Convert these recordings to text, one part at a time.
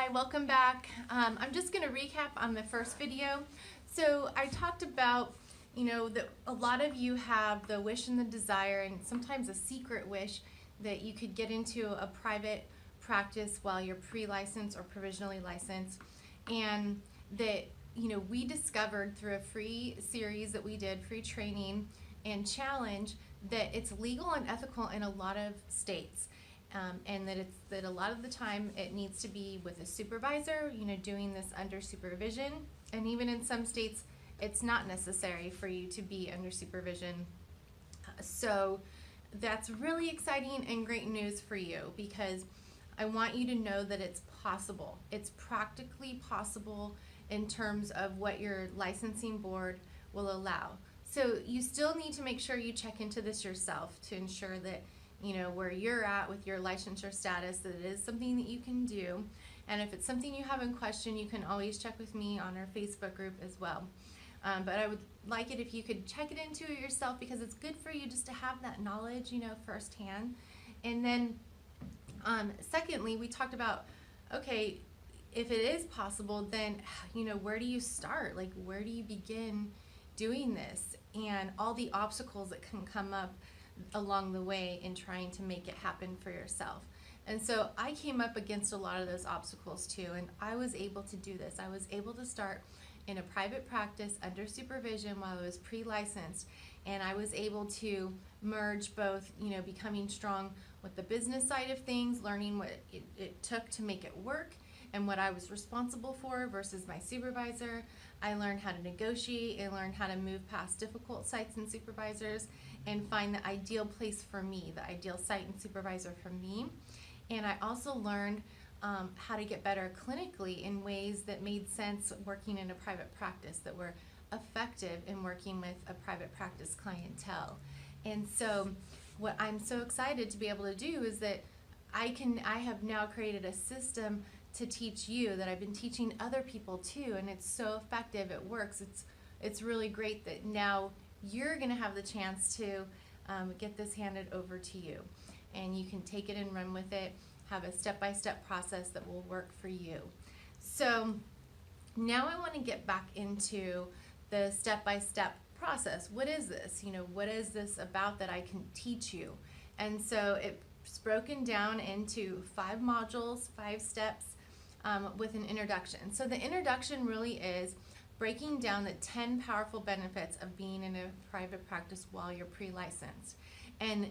Hi, welcome back. I'm just going to recap on the first video. So I talked about, that a lot of you have the wish and the desire, and sometimes a secret wish, that you could get into a private practice while you're pre-licensed or provisionally licensed. And that, we discovered through a free series that we did, free training and challenge, that it's legal and ethical in a lot of states. And that a lot of the time it needs to be with a supervisor, doing this under supervision. And even in some states, it's not necessary for you to be under supervision. So that's really exciting and great news for you, because I want you to know that it's possible. It's practically possible in terms of what your licensing board will allow. So you still need to make sure you check into this yourself to ensure that where you're at with your licensure status, that it is something that you can do. And if it's something you have in question, you can always check with me on our Facebook group as well. But I would like it if you could check it into it yourself, because it's good for you just to have that knowledge, firsthand. And then secondly, we talked about, okay, if it is possible, then, where do you start? Like, where do you begin doing this? And all the obstacles that can come up along the way in trying to make it happen for yourself. And so I came up against a lot of those obstacles too, and I was able to do this. I was able to start in a private practice under supervision while I was pre-licensed, and I was able to merge both, becoming strong with the business side of things, learning what it took to make it work and what I was responsible for versus my supervisor. I learned how to negotiate. I learned how to move past difficult sites and supervisors and find the ideal place for me, the ideal site and supervisor for me. And I also learned how to get better clinically in ways that made sense working in a private practice, that were effective in working with a private practice clientele. And so what I'm so excited to be able to do is that I have now created a system to teach you that I've been teaching other people too, and it's so effective, it works. It's really great that now you're going to have the chance to get this handed over to you, and you can take it and run with it, have a step-by-step process that will work for you. So now I want to get back into the step-by-step process. What is this? What is this about that I can teach you? And so it's broken down into 5 modules, 5 steps with an introduction. So the introduction really is breaking down the 10 powerful benefits of being in a private practice while you're pre-licensed. And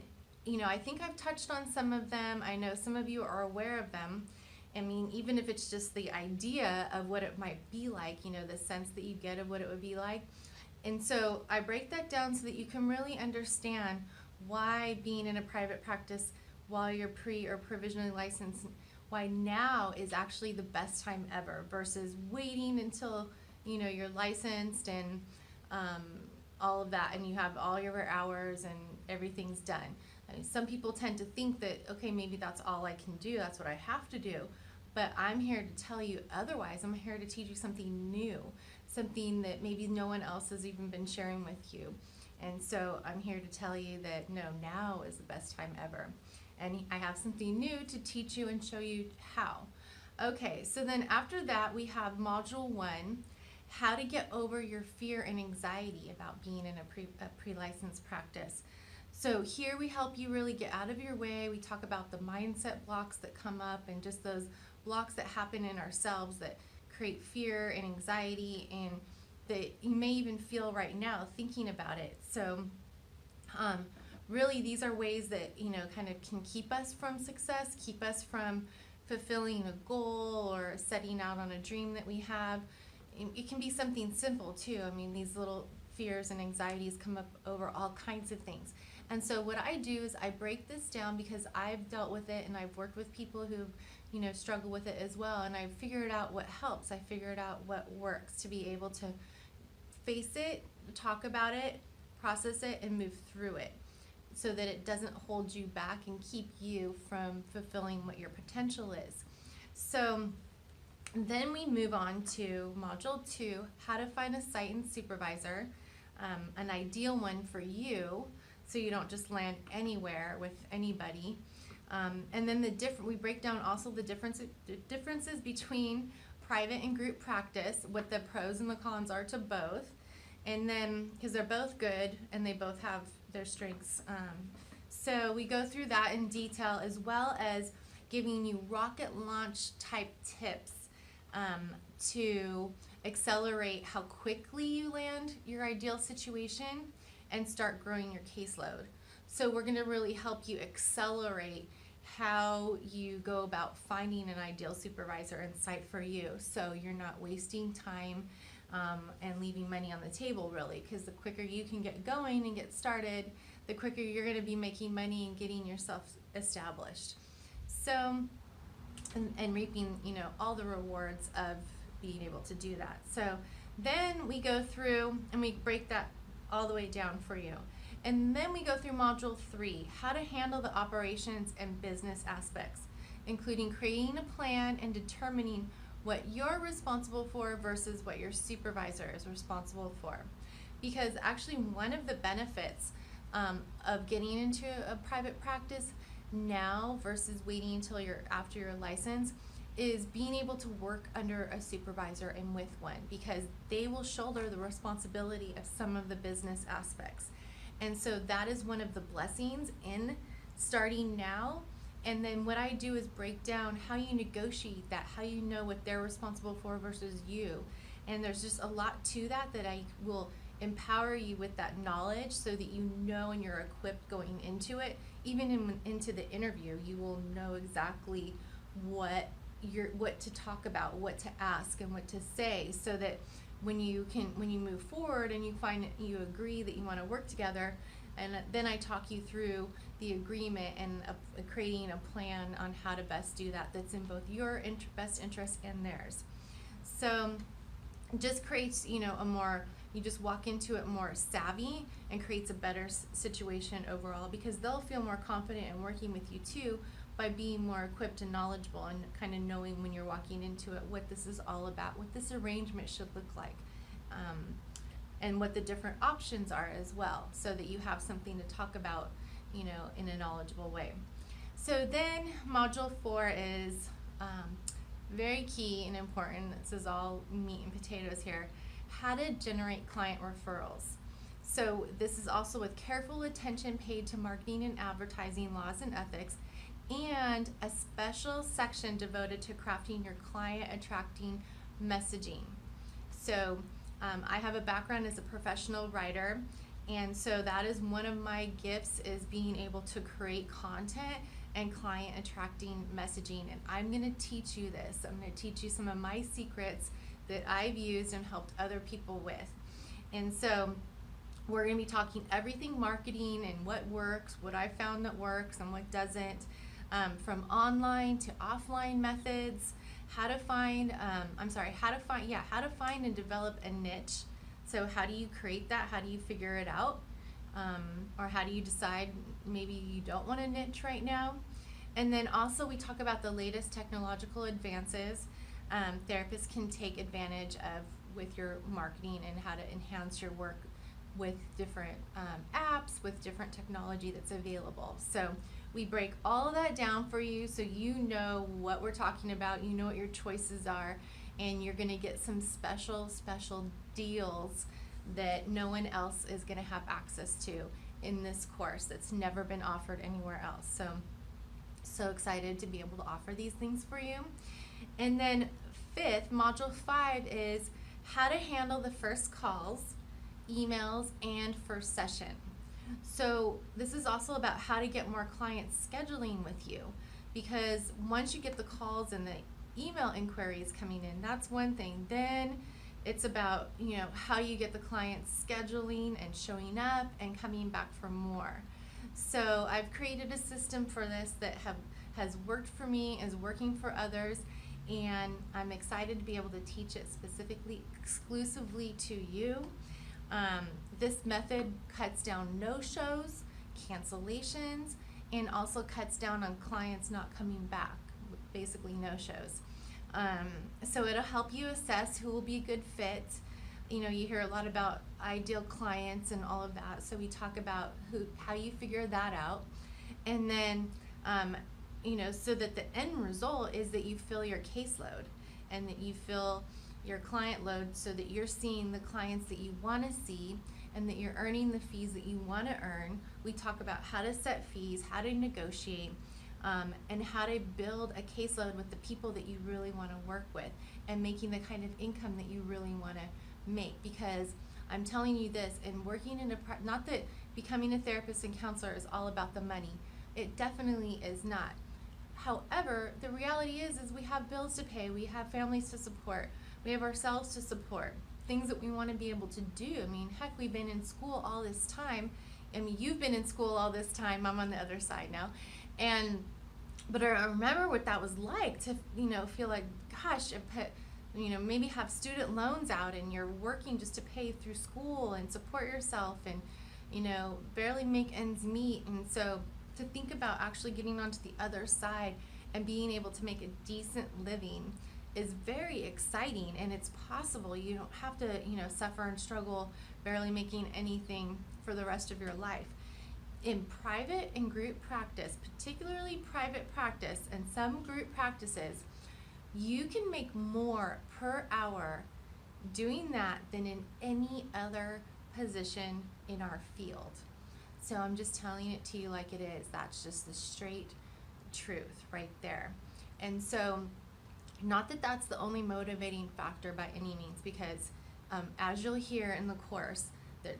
I think I've touched on some of them. I know some of you are aware of them. I mean, even if it's just the idea of what it might be like, the sense that you get of what it would be like. And so I break that down so that you can really understand why being in a private practice while you're pre or provisionally licensed, why now is actually the best time ever versus waiting until you're licensed and all of that, and you have all your hours and everything's done. I mean, some people tend to think that, okay, maybe that's all I can do, that's what I have to do. But I'm here to tell you otherwise. I'm here to teach you something new, something that maybe no one else has even been sharing with you. And so I'm here to tell you that no, now is the best time ever. And I have something new to teach you and show you how. Okay, so then after that we have module 1, how to get over your fear and anxiety about being in a pre-licensed practice. So here we help you really get out of your way. We talk about the mindset blocks that come up and just those blocks that happen in ourselves that create fear and anxiety, and that you may even feel right now thinking about it. So really these are ways that kind of can keep us from success, keep us from fulfilling a goal or setting out on a dream that we have. It can be something simple too. I mean, these little fears and anxieties come up over all kinds of things. And so what I do is I break this down, because I've dealt with it and I've worked with people who struggle with it as well, and I've figured out what helps. I figured out what works to be able to face it, talk about it, process it, and move through it, so that it doesn't hold you back and keep you from fulfilling what your potential is. So then we move on to module 2, how to find a site and supervisor, an ideal one for you, so you don't just land anywhere with anybody. And then we break down also the differences between private and group practice, what the pros and the cons are to both. And then, because they're both good and they both have their strengths. So we go through that in detail, as well as giving you rocket launch type tips to accelerate how quickly you land your ideal situation and start growing your caseload. So we're going to really help you accelerate how you go about finding an ideal supervisor and site for you, so you're not wasting time and leaving money on the table, really, because the quicker you can get going and get started, the quicker you're going to be making money and getting yourself established. So, and reaping, all the rewards of being able to do that. So then we go through and we break that all the way down for you. And then we go through module 3, how to handle the operations and business aspects, including creating a plan and determining what you're responsible for versus what your supervisor is responsible for. Because actually one of the benefits of getting into a private practice now versus waiting until you're after your license is being able to work under a supervisor and with one, because they will shoulder the responsibility of some of the business aspects. And so that is one of the blessings in starting now. And then what I do is break down how you negotiate that, how you know what they're responsible for versus you. And there's just a lot to that I will empower you with that knowledge, so that you know and you're equipped going into it. Even into the interview, you will know exactly what to talk about, what to ask, and what to say, so that when you move forward and you agree that you want to work together, and then I talk you through the agreement and creating a plan on how to best do that, that's in both your best interest and theirs. So just creates, you just walk into it more savvy and creates a better situation overall, because they'll feel more confident in working with you too, by being more equipped and knowledgeable and kind of knowing when you're walking into it what this is all about, what this arrangement should look like, and what the different options are as well, so that you have something to talk about, in a knowledgeable way. So then module 4 is very key and important. This is all meat and potatoes here. How to generate client referrals. So this is also with careful attention paid to marketing and advertising laws and ethics, and a special section devoted to crafting your client attracting messaging. So I have a background as a professional writer, and so that is one of my gifts, is being able to create content and client attracting messaging. And I'm going to teach you this. I'm going to teach you some of my secrets that I've used and helped other people with. And so we're going to be talking everything marketing and what works, what I found that works and what doesn't, from online to offline methods, how to find and develop a niche. So how do you create that? How do you figure it out? Or how do you decide maybe you don't want a niche right now? And then also we talk about the latest technological advances therapists can take advantage of with your marketing, and how to enhance your work with different apps, with different technology that's available. So we break all of that down for you, so you know what we're talking about, you know what your choices are, and you're going to get some special deals that no one else is going to have access to in this course that's never been offered anywhere else. So excited to be able to offer these things for you. And then module 5 is how to handle the first calls, emails, and first session. So this is also about how to get more clients scheduling with you, because once you get the calls and the email inquiries coming in, that's one thing. Then it's about, how you get the clients scheduling and showing up and coming back for more. So I've created a system for this that has worked for me, is working for others, and I'm excited to be able to teach it exclusively to you. This method cuts down no-shows, cancellations, and also cuts down on clients not coming back, basically no-shows. So it'll help you assess who will be a good fit. You hear a lot about ideal clients and all of that, so we talk about how you figure that out. And then so that the end result is that you fill your caseload and that you fill your client load so that you're seeing the clients that you want to see and that you're earning the fees that you want to earn. We talk about how to set fees, how to negotiate, and how to build a caseload with the people that you really want to work with and making the kind of income that you really want to make. Because I'm telling you this, and working in not that becoming a therapist and counselor is all about the money. It definitely is not. However, the reality is we have bills to pay, we have families to support, we have ourselves to support, things that we want to be able to do. I mean, heck, we've been in school all this time. I mean, you've been in school all this time. I'm on the other side now. But I remember what that was like to, feel like, gosh, maybe have student loans out and you're working just to pay through school and support yourself and, barely make ends meet. And so to think about actually getting onto the other side and being able to make a decent living is very exciting, and it's possible. You don't have to, suffer and struggle barely making anything for the rest of your life. In private and group practice, particularly private practice and some group practices, you can make more per hour doing that than in any other position in our field. So I'm just telling it to you like it is. That's just the straight truth right there. And so, not that that's the only motivating factor by any means, because as you'll hear in the course,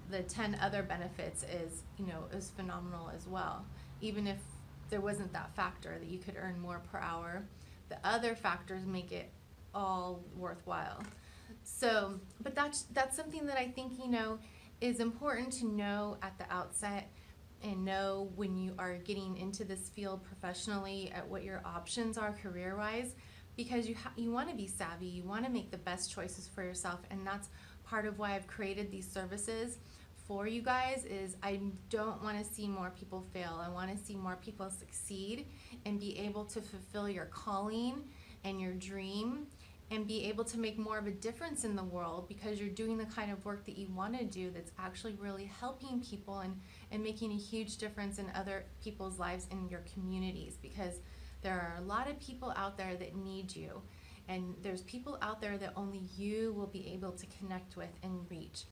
the 10 other benefits is phenomenal as well. Even if there wasn't that factor that you could earn more per hour, the other factors make it all worthwhile. So, but that's something that I think, is important to know at the outset, and know when you are getting into this field professionally at what your options are career-wise, because you want to be savvy, you want to make the best choices for yourself. And that's part of why I've created these services for you guys. Is I don't want to see more people fail. I want to see more people succeed and be able to fulfill your calling and your dream and be able to make more of a difference in the world, because you're doing the kind of work that you want to do that's actually really helping people and making a huge difference in other people's lives in your communities. Because there are a lot of people out there that need you, and there's people out there that only you will be able to connect with and reach.